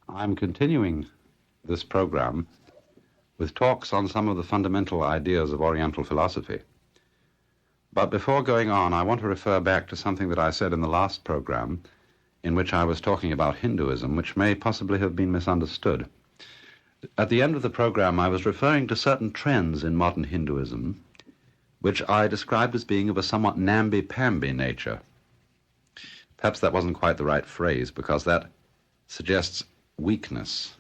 I'm continuing this program with talks on some of the fundamental ideas of Oriental philosophy. But before going on, I want to refer back to something that I said in the last program, in which I was talking about Hinduism, which may possibly have been misunderstood. At the end of the program, I was referring to certain trends in modern Hinduism, which I described as being of a somewhat namby-pamby nature. Perhaps that wasn't quite the right phrase, because that suggests weakness.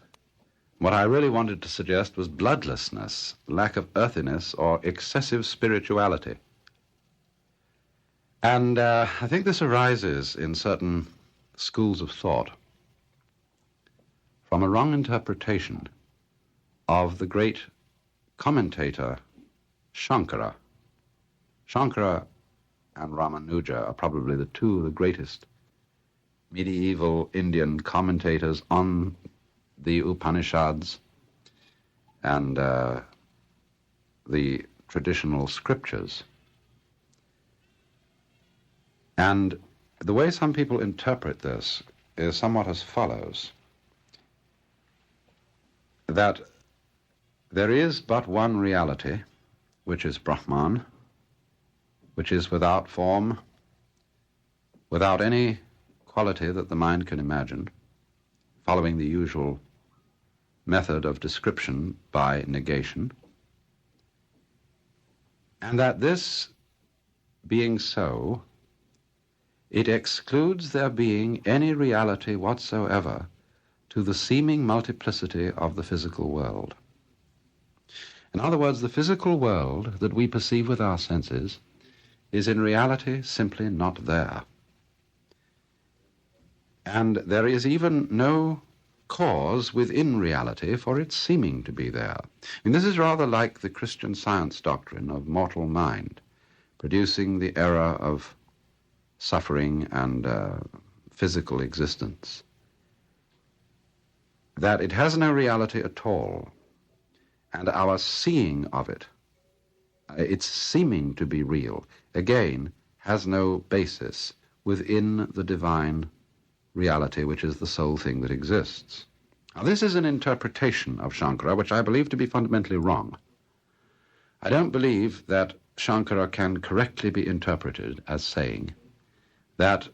What I really wanted to suggest was bloodlessness, lack of earthiness, or excessive spirituality. And I think this arises in certain schools of thought from a wrong interpretation of the great commentator Shankara. Shankara and Ramanuja are probably the two of the greatest medieval Indian commentators on the Upanishads and the traditional scriptures. And the way some people interpret this is somewhat as follows: that there is but one reality, which is Brahman, which is without form, without any quality that the mind can imagine, following the usual method of description by negation, and that this being so, it excludes there being any reality whatsoever to the seeming multiplicity of the physical world. In other words, the physical world that we perceive with our senses is in reality simply not there. And there is even no cause within reality for its seeming to be there. And this is rather like the Christian Science doctrine of mortal mind, producing the error of suffering and physical existence. That it has no reality at all, and our seeing of it, its seeming to be real, again, has no basis within the divine reality, which is the sole thing that exists. Now, this is an interpretation of Shankara which I believe to be fundamentally wrong. I don't believe that Shankara can correctly be interpreted as saying that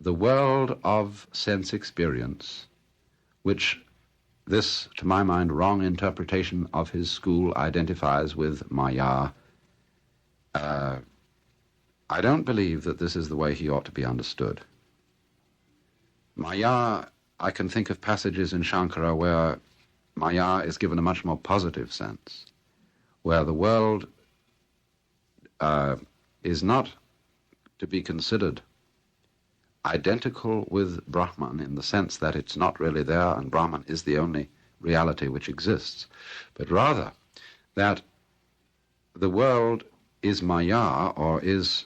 the world of sense experience, which this, to my mind, wrong interpretation of his school identifies with Maya, I don't believe that this is the way he ought to be understood. Maya, I can think of passages in Shankara where Maya is given a much more positive sense, where the world is not to be considered identical with Brahman in the sense that it's not really there and Brahman is the only reality which exists, but rather that the world is Maya, or is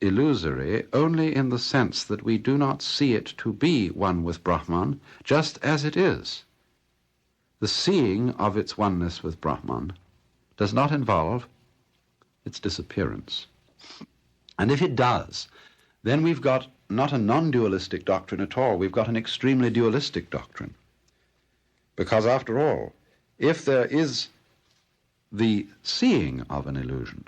illusory, only in the sense that we do not see it to be one with Brahman, just as it is. The seeing of its oneness with Brahman does not involve its disappearance. And if it does, then we've got not a non-dualistic doctrine at all, we've got an extremely dualistic doctrine. Because after all, if there is the seeing of an illusion,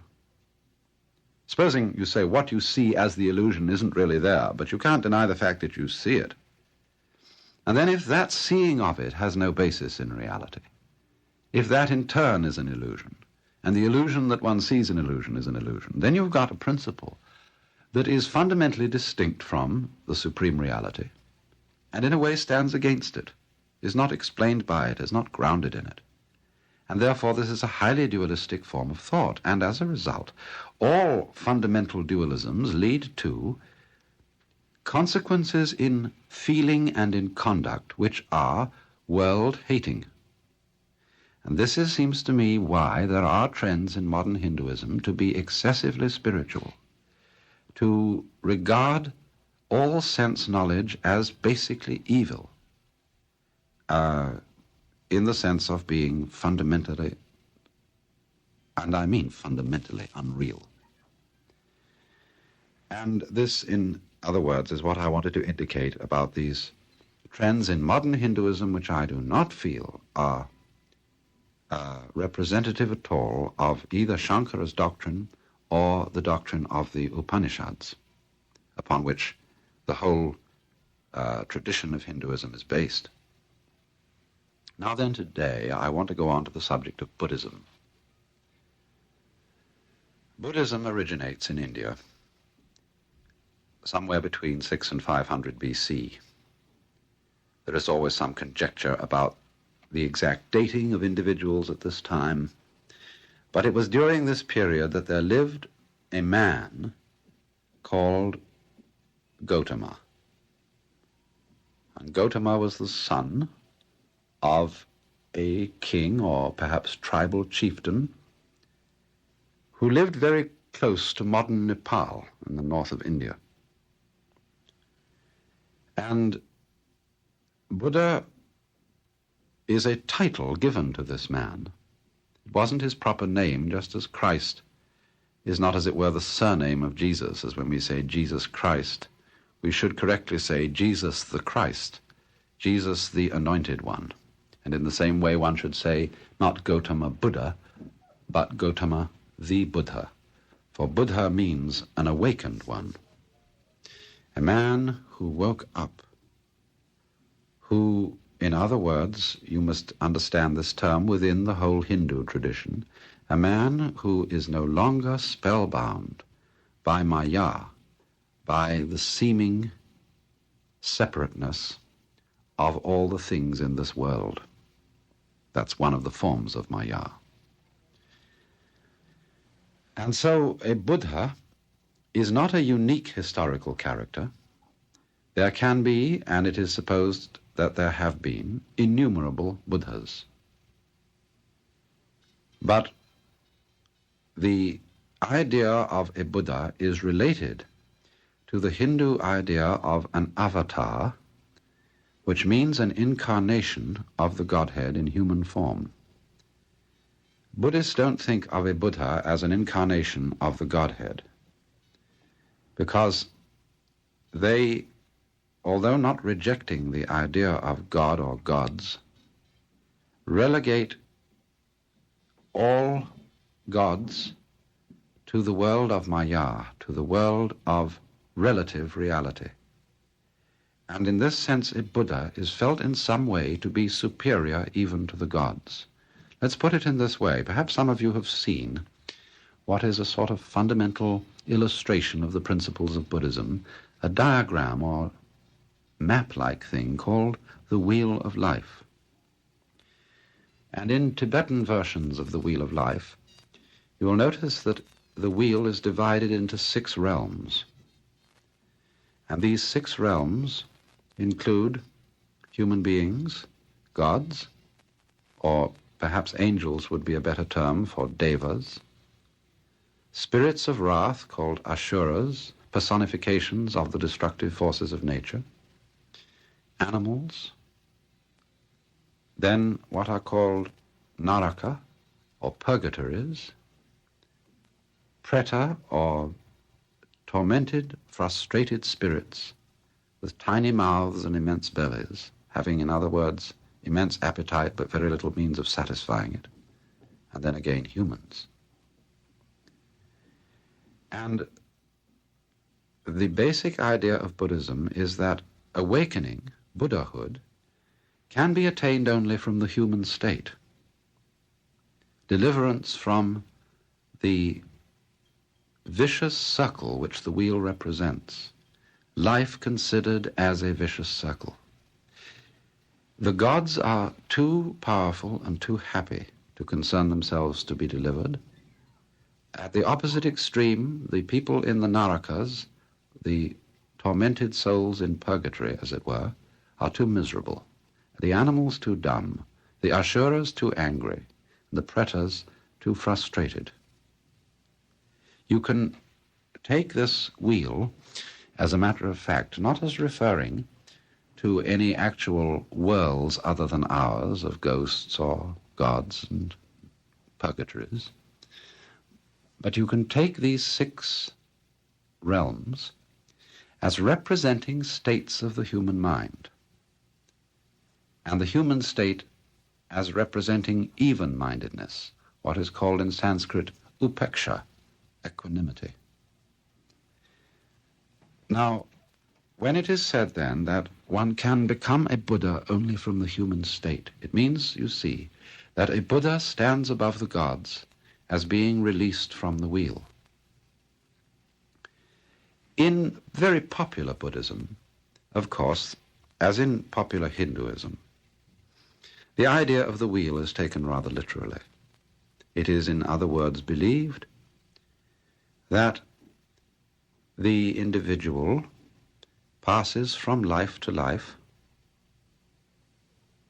supposing you say what you see as the illusion isn't really there, but you can't deny the fact that you see it. And then if that seeing of it has no basis in reality, if that in turn is an illusion, and the illusion that one sees an illusion is an illusion, then you've got a principle that is fundamentally distinct from the supreme reality, and in a way stands against it, is not explained by it, is not grounded in it. And therefore this is a highly dualistic form of thought, and as a result, all fundamental dualisms lead to consequences in feeling and in conduct which are world-hating. And this seems to me why there are trends in modern Hinduism to be excessively spiritual, to regard all sense knowledge as basically evil, in the sense of being fundamentally, and I mean fundamentally, unreal. And this, in other words, is what I wanted to indicate about these trends in modern Hinduism which I do not feel are representative at all of either Shankara's doctrine or the doctrine of the Upanishads, upon which the whole tradition of Hinduism is based. Now then, today I want to go on to the subject of Buddhism. Buddhism originates in India somewhere between 600 and 500 BC. There is always some conjecture about the exact dating of individuals at this time, but it was during this period that there lived a man called Gautama. And Gautama was the son of a king, or perhaps tribal chieftain, who lived very close to modern Nepal in the north of India. And Buddha is a title given to this man. It wasn't his proper name, just as Christ is not, as it were, the surname of Jesus, as when we say Jesus Christ. We should correctly say Jesus the Christ, Jesus the Anointed One. And in the same way one should say not Gautama Buddha, but Gautama the Buddha. For Buddha means an awakened one. A man who woke up, who, in other words, you must understand this term within the whole Hindu tradition, a man who is no longer spellbound by Maya, by the seeming separateness of all the things in this world. That's one of the forms of Maya. And so a Buddha is not a unique historical character. There can be, and it is supposed that there have been, innumerable Buddhas. But the idea of a Buddha is related to the Hindu idea of an avatar, which means an incarnation of the Godhead in human form. Buddhists don't think of a Buddha as an incarnation of the Godhead, because they, although not rejecting the idea of God or gods, relegate all gods to the world of Maya, to the world of relative reality. And in this sense, a Buddha is felt in some way to be superior even to the gods. Let's put it in this way. Perhaps some of you have seen what is a sort of fundamental illustration of the principles of Buddhism, a diagram or map-like thing called the Wheel of Life. And in Tibetan versions of the Wheel of Life, you will notice that the wheel is divided into 6 realms. And these 6 realms include human beings, gods, or perhaps angels would be a better term for devas, spirits of wrath called asuras, personifications of the destructive forces of nature, animals, then what are called naraka, or purgatories, preta, or tormented, frustrated spirits with tiny mouths and immense bellies, having, in other words, immense appetite but very little means of satisfying it, and then again humans. And the basic idea of Buddhism is that awakening, Buddhahood, can be attained only from the human state. Deliverance from the vicious circle which the wheel represents, life considered as a vicious circle. The gods are too powerful and too happy to concern themselves to be delivered. At the opposite extreme, the people in the narakas, the tormented souls in purgatory, as it were, are too miserable. The animals too dumb, the asuras too angry, the pretas too frustrated. You can take this wheel, as a matter of fact, not as referring to any actual worlds other than ours of ghosts or gods and purgatories, but you can take these 6 realms as representing states of the human mind. and the human state as representing even-mindedness, what is called in Sanskrit upeksha, equanimity. Now, when it is said then that one can become a Buddha only from the human state, it means, you see, that a Buddha stands above the gods as being released from the wheel. In very popular Buddhism, of course, as in popular Hinduism, the idea of the wheel is taken rather literally. It is, in other words, believed that the individual passes from life to life,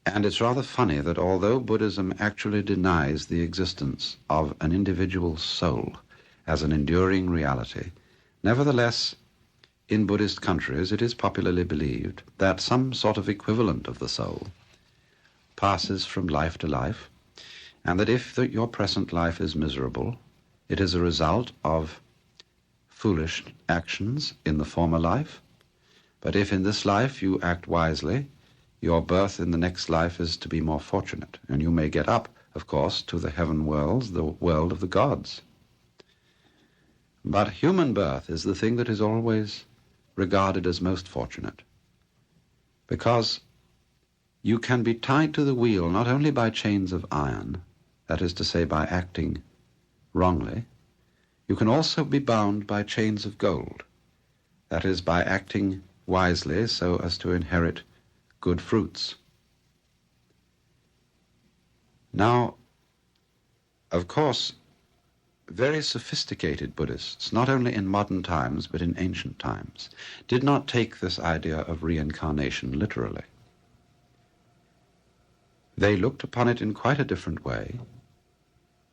and it's rather funny that although Buddhism actually denies the existence of an individual soul as an enduring reality, nevertheless, in Buddhist countries it is popularly believed that some sort of equivalent of the soul passes from life to life, and that if your present life is miserable, it is a result of foolish actions in the former life, but if in this life you act wisely, your birth in the next life is to be more fortunate, and you may get up, of course, to the heaven worlds, the world of the gods. But human birth is the thing that is always regarded as most fortunate, because you can be tied to the wheel not only by chains of iron, that is to say, by acting wrongly, you can also be bound by chains of gold, that is, by acting wisely so as to inherit good fruits. Now, of course, very sophisticated Buddhists, not only in modern times but in ancient times, did not take this idea of reincarnation literally. They looked upon it in quite a different way,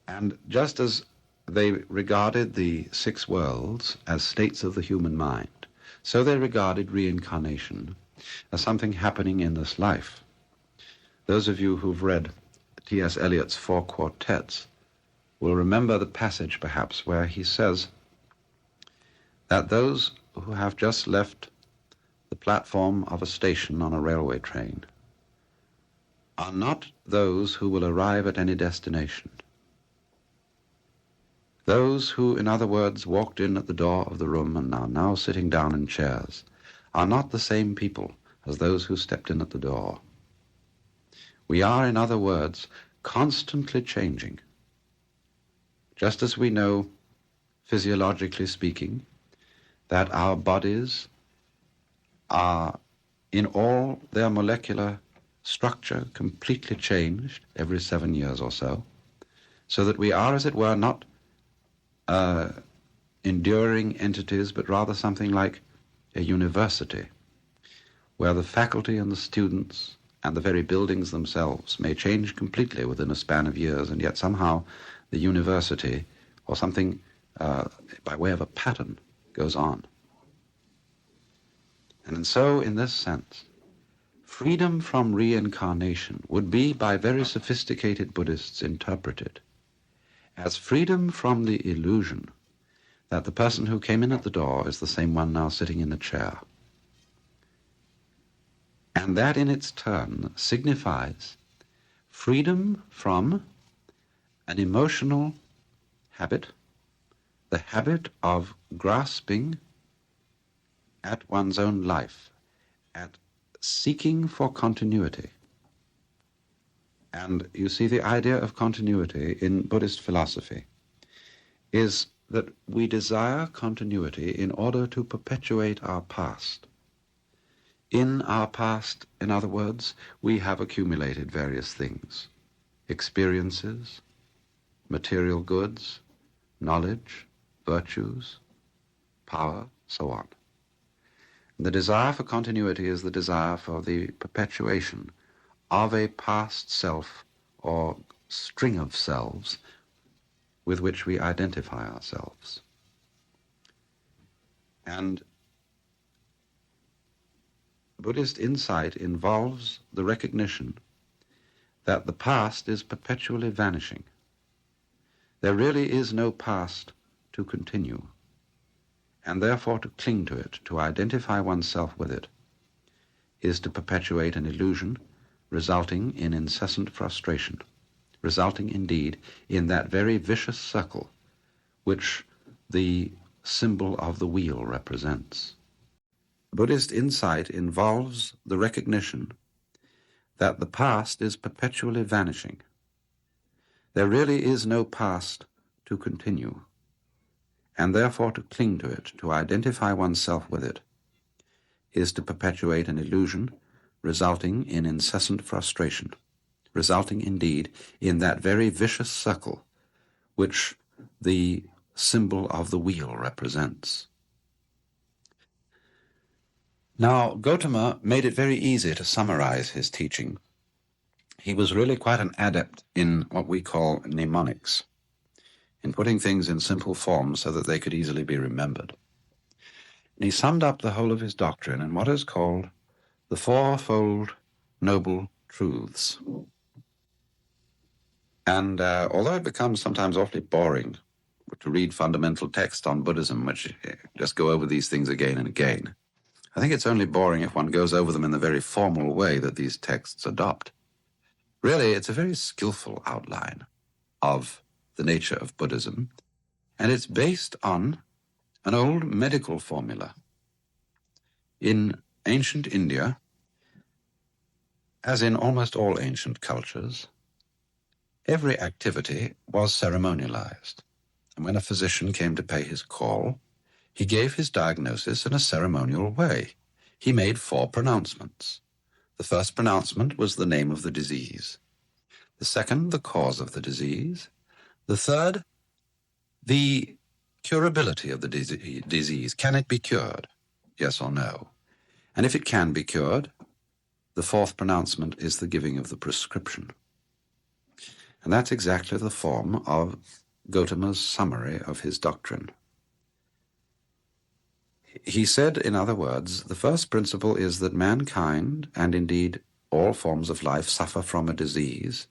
and just as they regarded the six worlds as states of the human mind, so they regarded reincarnation as something happening in this life. Those of you who've read T.S. Eliot's Four Quartets will remember the passage, perhaps, where he says that those who have just left the platform of a station on a railway train are not those who will arrive at any destination. Those who, in other words, walked in at the door of the room and are now sitting down in chairs are not the same people as those who stepped in at the door. We are, in other words, constantly changing. Just as we know, physiologically speaking, that our bodies are, in all their molecular structure, completely changed every 7 years or so that we are, as it were, not enduring entities, but rather something like a university, where the faculty and the students and the very buildings themselves may change completely within a span of years, and yet somehow the university, or something by way of a pattern, goes on. And so, in this sense, freedom from reincarnation would be, by very sophisticated Buddhists, interpreted as freedom from the illusion that the person who came in at the door is the same one now sitting in the chair. And that in its turn signifies freedom from an emotional habit, the habit of grasping at one's own life, at seeking for continuity. And you see, the idea of continuity in Buddhist philosophy is that we desire continuity in order to perpetuate our past. In our past, in other words, we have accumulated various things: experiences, material goods, knowledge, virtues, power, so on. The desire for continuity is the desire for the perpetuation of a past self or string of selves with which we identify ourselves. And Buddhist insight involves the recognition that the past is perpetually vanishing. There really is no past to continue, and therefore to cling to it, to identify oneself with it, is to perpetuate an illusion resulting in incessant frustration, resulting indeed in that very vicious circle which the symbol of the wheel represents. Buddhist insight involves the recognition that the past is perpetually vanishing. There really is no past to continue, and therefore to cling to it, to identify oneself with it, is to perpetuate an illusion resulting in incessant frustration, resulting indeed in that very vicious circle which the symbol of the wheel represents. Now, Gautama made it very easy to summarize his teaching. He was really quite an adept in what we call mnemonics, in putting things in simple form so that they could easily be remembered. And he summed up the whole of his doctrine in what is called the Fourfold Noble Truths. And although it becomes sometimes awfully boring to read fundamental text on Buddhism, which just go over these things again and again, I think it's only boring if one goes over them in the very formal way that these texts adopt. Really, it's a very skillful outline of the nature of Buddhism, and it's based on an old medical formula. In ancient India, as in almost all ancient cultures, every activity was ceremonialized. And when a physician came to pay his call, he gave his diagnosis in a ceremonial way. He made 4 pronouncements. The first pronouncement was the name of the disease. The second, the cause of the disease. The third, the curability of the disease. Can it be cured? Yes or no? And if it can be cured, the 4th pronouncement is the giving of the prescription. And that's exactly the form of Gautama's summary of his doctrine. He said, in other words, the first principle is that mankind, and indeed all forms of life, suffer from a disease,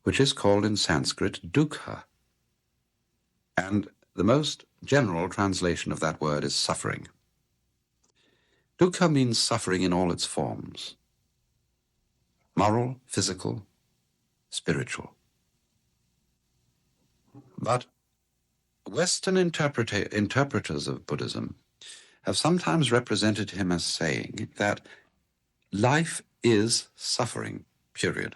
which is called in Sanskrit dukkha. And the most general translation of that word is suffering. Dukkha means suffering in all its forms: moral, physical, spiritual. But Western interpreters of Buddhism have sometimes represented him as saying that life is suffering, period.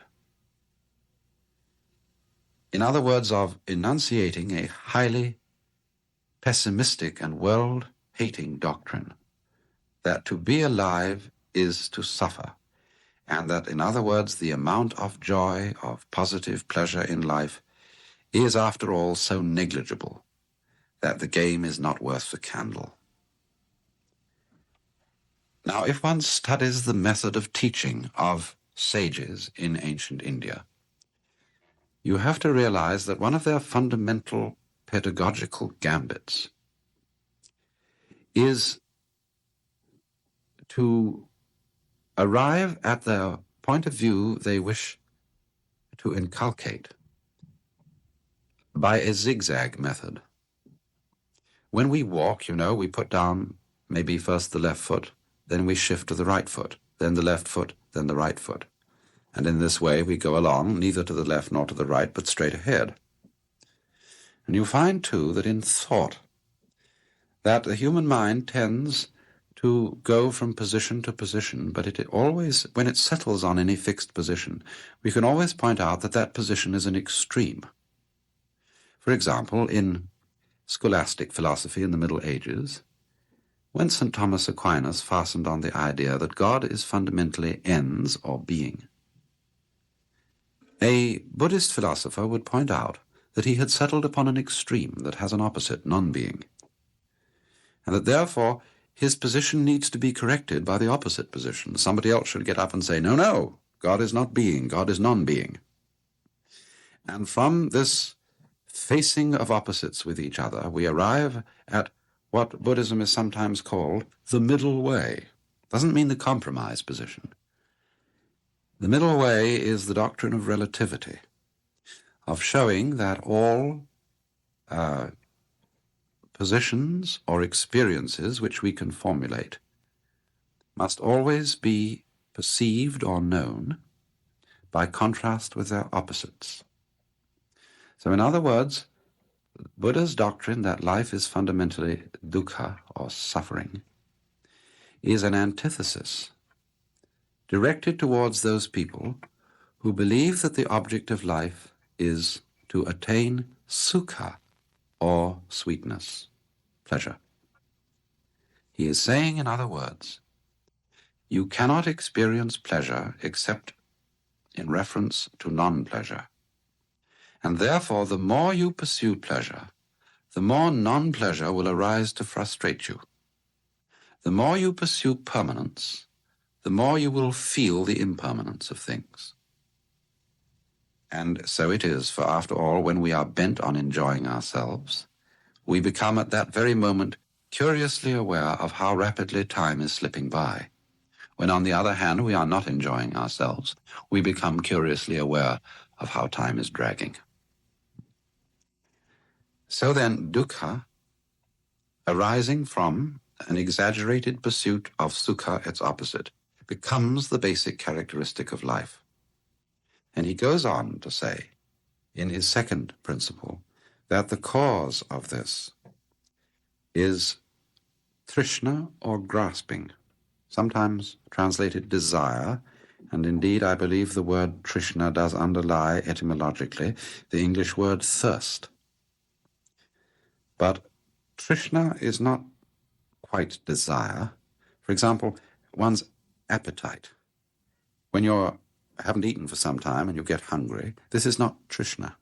In other words, of enunciating a highly pessimistic and world-hating doctrine, that to be alive is to suffer, and that, in other words, the amount of joy, of positive pleasure in life is, after all, so negligible that the game is not worth the candle. Now, if one studies the method of teaching of sages in ancient India, you have to realize that one of their fundamental pedagogical gambits is to arrive at the point of view they wish to inculcate by a zigzag method. When we walk, we put down maybe first the left foot, then we shift to the right foot, then the left foot, then the right foot. And in this way we go along, neither to the left nor to the right, but straight ahead. And you find, too, that in thought, that the human mind tends to go from position to position, but it always, when it settles on any fixed position, we can always point out that that position is an extreme. For example, in scholastic philosophy in the Middle Ages, when St. Thomas Aquinas fastened on the idea that God is fundamentally ens, or being, a Buddhist philosopher would point out that he had settled upon an extreme that has an opposite, non-being, and that therefore his position needs to be corrected by the opposite position. Somebody else should get up and say, no, God is not being, God is non-being. And from this facing of opposites with each other, we arrive at what Buddhism is sometimes called the middle way. Doesn't mean the compromise position. The middle way is the doctrine of relativity, of showing that all positions or experiences which we can formulate must always be perceived or known by contrast with their opposites. So in other words, Buddha's doctrine that life is fundamentally dukkha, or suffering, is an antithesis directed towards those people who believe that the object of life is to attain sukha, or sweetness, pleasure. He is saying, in other words, you cannot experience pleasure except in reference to non-pleasure. And therefore, the more you pursue pleasure, the more non-pleasure will arise to frustrate you. The more you pursue permanence, the more you will feel the impermanence of things. And so it is, for after all, when we are bent on enjoying ourselves, we become at that very moment curiously aware of how rapidly time is slipping by. When, on the other hand, we are not enjoying ourselves, we become curiously aware of how time is dragging. So then, dukkha, arising from an exaggerated pursuit of sukha, its opposite, becomes the basic characteristic of life. And he goes on to say, in his second principle, that the cause of this is trishna, or grasping, sometimes translated desire, and indeed I believe the word trishna does underlie etymologically the English word thirst. But trishna is not quite desire. For example, one's appetite. When you haven't eaten for some time and you get hungry, this is not trishna.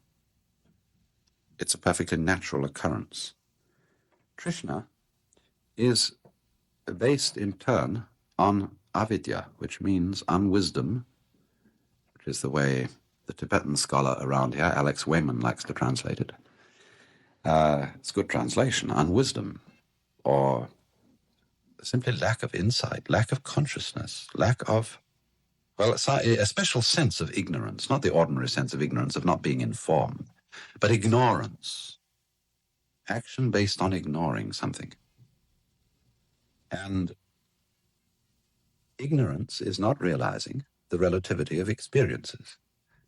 It's a perfectly natural occurrence. Trishna is based in turn on avidya, which means unwisdom, which is the way the Tibetan scholar around here, Alex Wayman, likes to translate it. It's a good translation, unwisdom, or simply lack of insight, lack of consciousness, lack of, well, it's a special sense of ignorance, not the ordinary sense of ignorance of not being informed, but ignorance, action based on ignoring something. And ignorance is not realizing the relativity of experiences,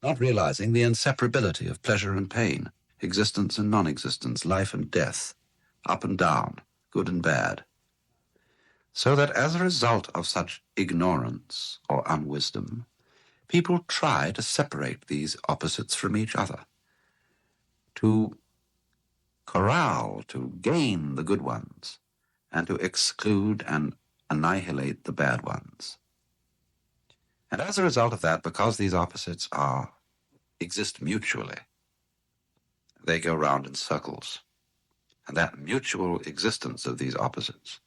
not realizing the inseparability of pleasure and pain, existence and non-existence, life and death, up and down, good and bad. So that as a result of such ignorance or unwisdom, people try to separate these opposites from each other, to corral, to gain the good ones, and to exclude and annihilate the bad ones. And as a result of that, because these opposites exist mutually, they go round in circles. And that mutual existence of these opposites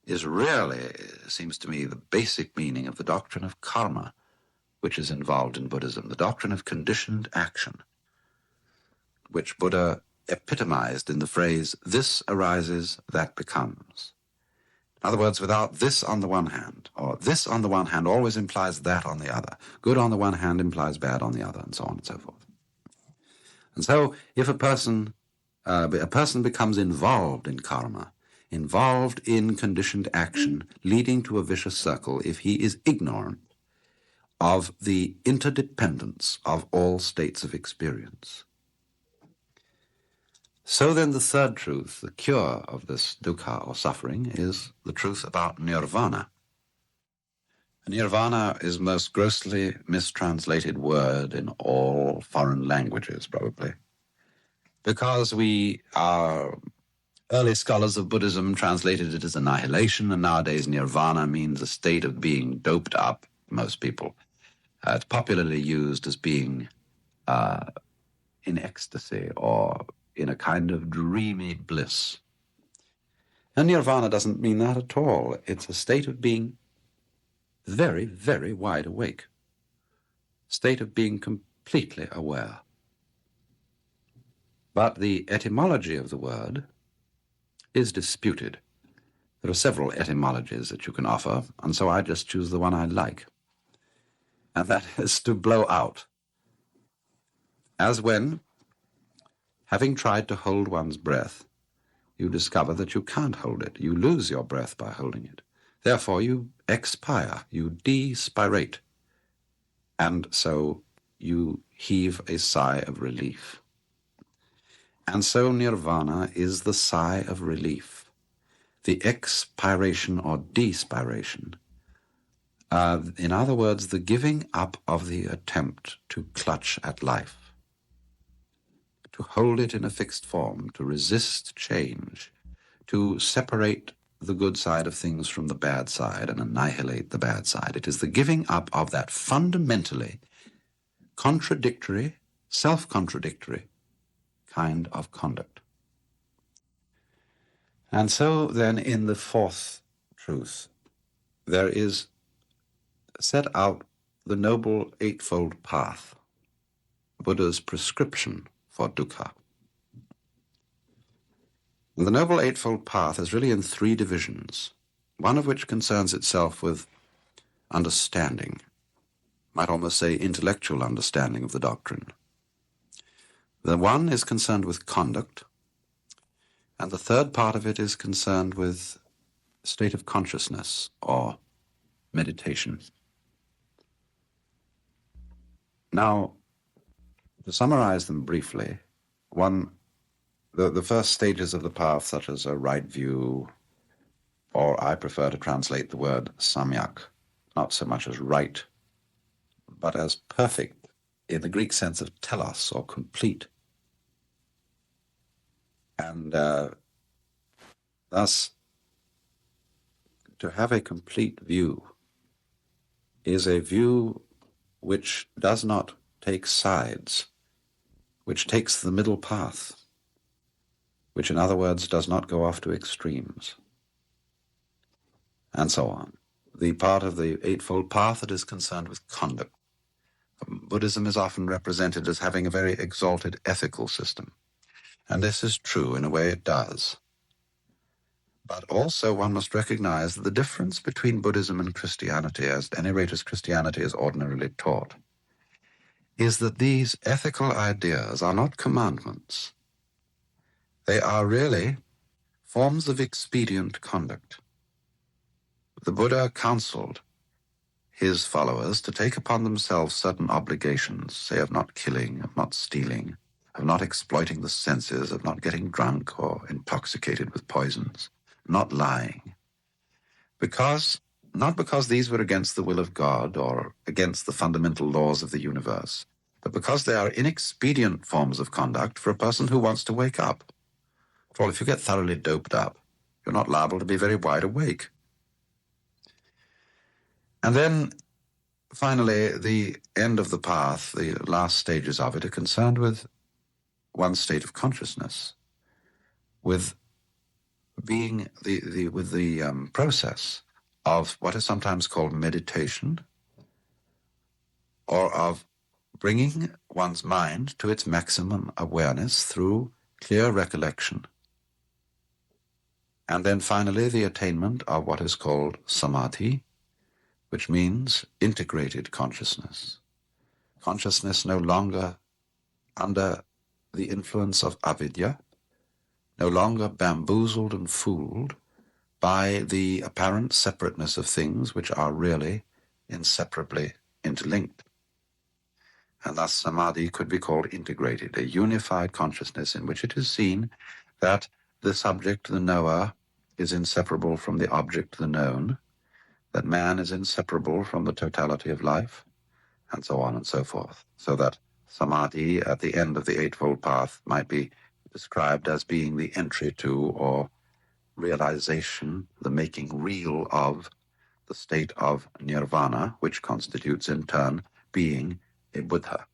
is really, it seems to me, the basic meaning of the doctrine of karma, which is involved in Buddhism, the doctrine of conditioned action, which Buddha epitomized in the phrase, this arises, that becomes. In other words, without this on the one hand, or this on the one hand always implies that on the other. Good on the one hand implies bad on the other, and so on and so forth. And so if a person becomes involved in karma, involved in conditioned action, leading to a vicious circle, if he is ignorant of the interdependence of all states of experience. So then the third truth, the cure of this dukkha or suffering, is the truth about nirvana. Nirvana is the most grossly mistranslated word in all foreign languages, probably, because our early scholars of Buddhism translated it as annihilation, and nowadays nirvana means a state of being doped up, most people. It's popularly used as being in ecstasy or in a kind of dreamy bliss. And nirvana doesn't mean that at all. It's a state of being very, very wide awake, state of being completely aware. But the etymology of the word is disputed. There are several etymologies that you can offer, and so I just choose the one I like. And that is to blow out. As when, having tried to hold one's breath, you discover that you can't hold it. You lose your breath by holding it. Therefore, you expire, you despirate. And so you heave a sigh of relief. And so nirvana is the sigh of relief, the expiration or despiration. In other words, the giving up of the attempt to clutch at life, to hold it in a fixed form, to resist change, to separate the good side of things from the bad side and annihilate the bad side. It is the giving up of that fundamentally contradictory, self-contradictory kind of conduct. And so then in the fourth truth, there is set out the Noble Eightfold Path, Buddha's prescription for dukkha. And the Noble Eightfold Path is really in three divisions, one of which concerns itself with understanding, might almost say intellectual understanding of the doctrine. The one is concerned with conduct, and the third part of it is concerned with state of consciousness or meditation. Now, to summarize them briefly, the first stages of the path, such as a right view, or I prefer to translate the word samyak, not so much as right, but as perfect in the Greek sense of telos, or complete. And thus, to have a complete view is a view which does not take sides, which takes the middle path, which in other words does not go off to extremes, and so on. The part of the Eightfold Path that is concerned with conduct. Buddhism is often represented as having a very exalted ethical system, and this is true, in a way it does. But also one must recognize that the difference between Buddhism and Christianity, as at any rate as Christianity is ordinarily taught, is that these ethical ideas are not commandments. They are really forms of expedient conduct. The Buddha counseled his followers to take upon themselves certain obligations, say of not killing, of not stealing, of not exploiting the senses, of not getting drunk or intoxicated with poisons, not lying. Not because these were against the will of God or against the fundamental laws of the universe, but because they are inexpedient forms of conduct for a person who wants to wake up. For all, if you get thoroughly doped up, you're not liable to be very wide awake. And then, finally, the end of the path, the last stages of it, are concerned with one's state of consciousness, with being with the process of what is sometimes called meditation, or of bringing one's mind to its maximum awareness through clear recollection. And then finally, the attainment of what is called samadhi, which means integrated consciousness. Consciousness no longer under the influence of avidya, no longer bamboozled and fooled by the apparent separateness of things which are really inseparably interlinked. And thus samadhi could be called integrated, a unified consciousness in which it is seen that the subject, the knower, is inseparable from the object, the known, that man is inseparable from the totality of life, and so on and so forth. So that samadhi at the end of the Eightfold Path might be described as being the entry to or realization, the making real of the state of nirvana, which constitutes in turn being a Buddha.